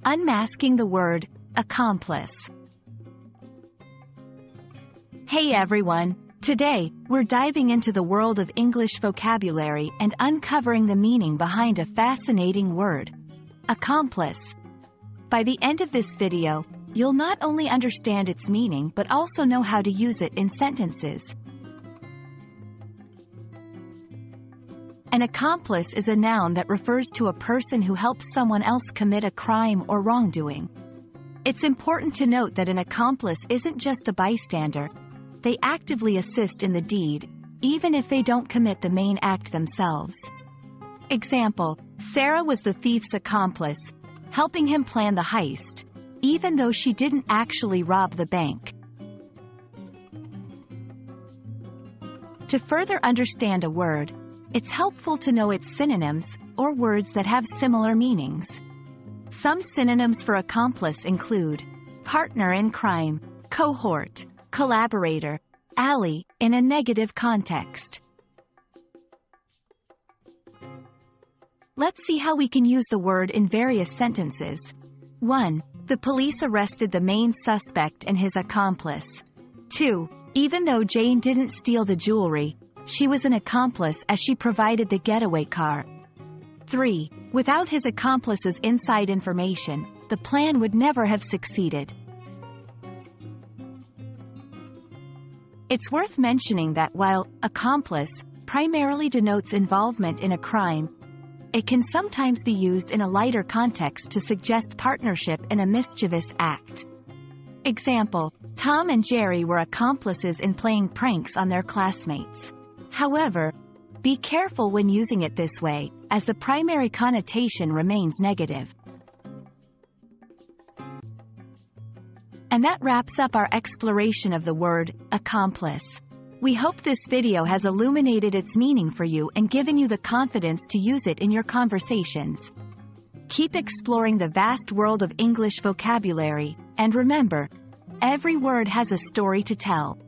Unmasking the Word Accomplice. Hey everyone! Today, we're diving into the world of English vocabulary and uncovering the meaning behind a fascinating word. Accomplice. By the end of this video, you'll not only understand its meaning but also know how to use it in sentences. An accomplice is a noun that refers to a person who helps someone else commit a crime or wrongdoing. It's important to note that an accomplice isn't just a bystander. They actively assist in the deed, even if they don't commit the main act themselves. Example: Sarah was the thief's accomplice, helping him plan the heist, even though she didn't actually rob the bank. To further understand a word, it's helpful to know its synonyms, or words that have similar meanings. Some synonyms for accomplice include partner in crime, cohort, collaborator, ally, in a negative context. Let's see how we can use the word in various sentences. 1. The police arrested the main suspect and his accomplice. 2. Even though Jane didn't steal the jewelry, she was an accomplice as she provided the getaway car. 3. Without his accomplice's inside information, the plan would never have succeeded. It's worth mentioning that while accomplice primarily denotes involvement in a crime, it can sometimes be used in a lighter context to suggest partnership in a mischievous act. Example: Tom and Jerry were accomplices in playing pranks on their classmates. However, be careful when using it this way, as the primary connotation remains negative. And that wraps up our exploration of the word accomplice. We hope this video has illuminated its meaning for you and given you the confidence to use it in your conversations. Keep exploring the vast world of English vocabulary, and remember, every word has a story to tell.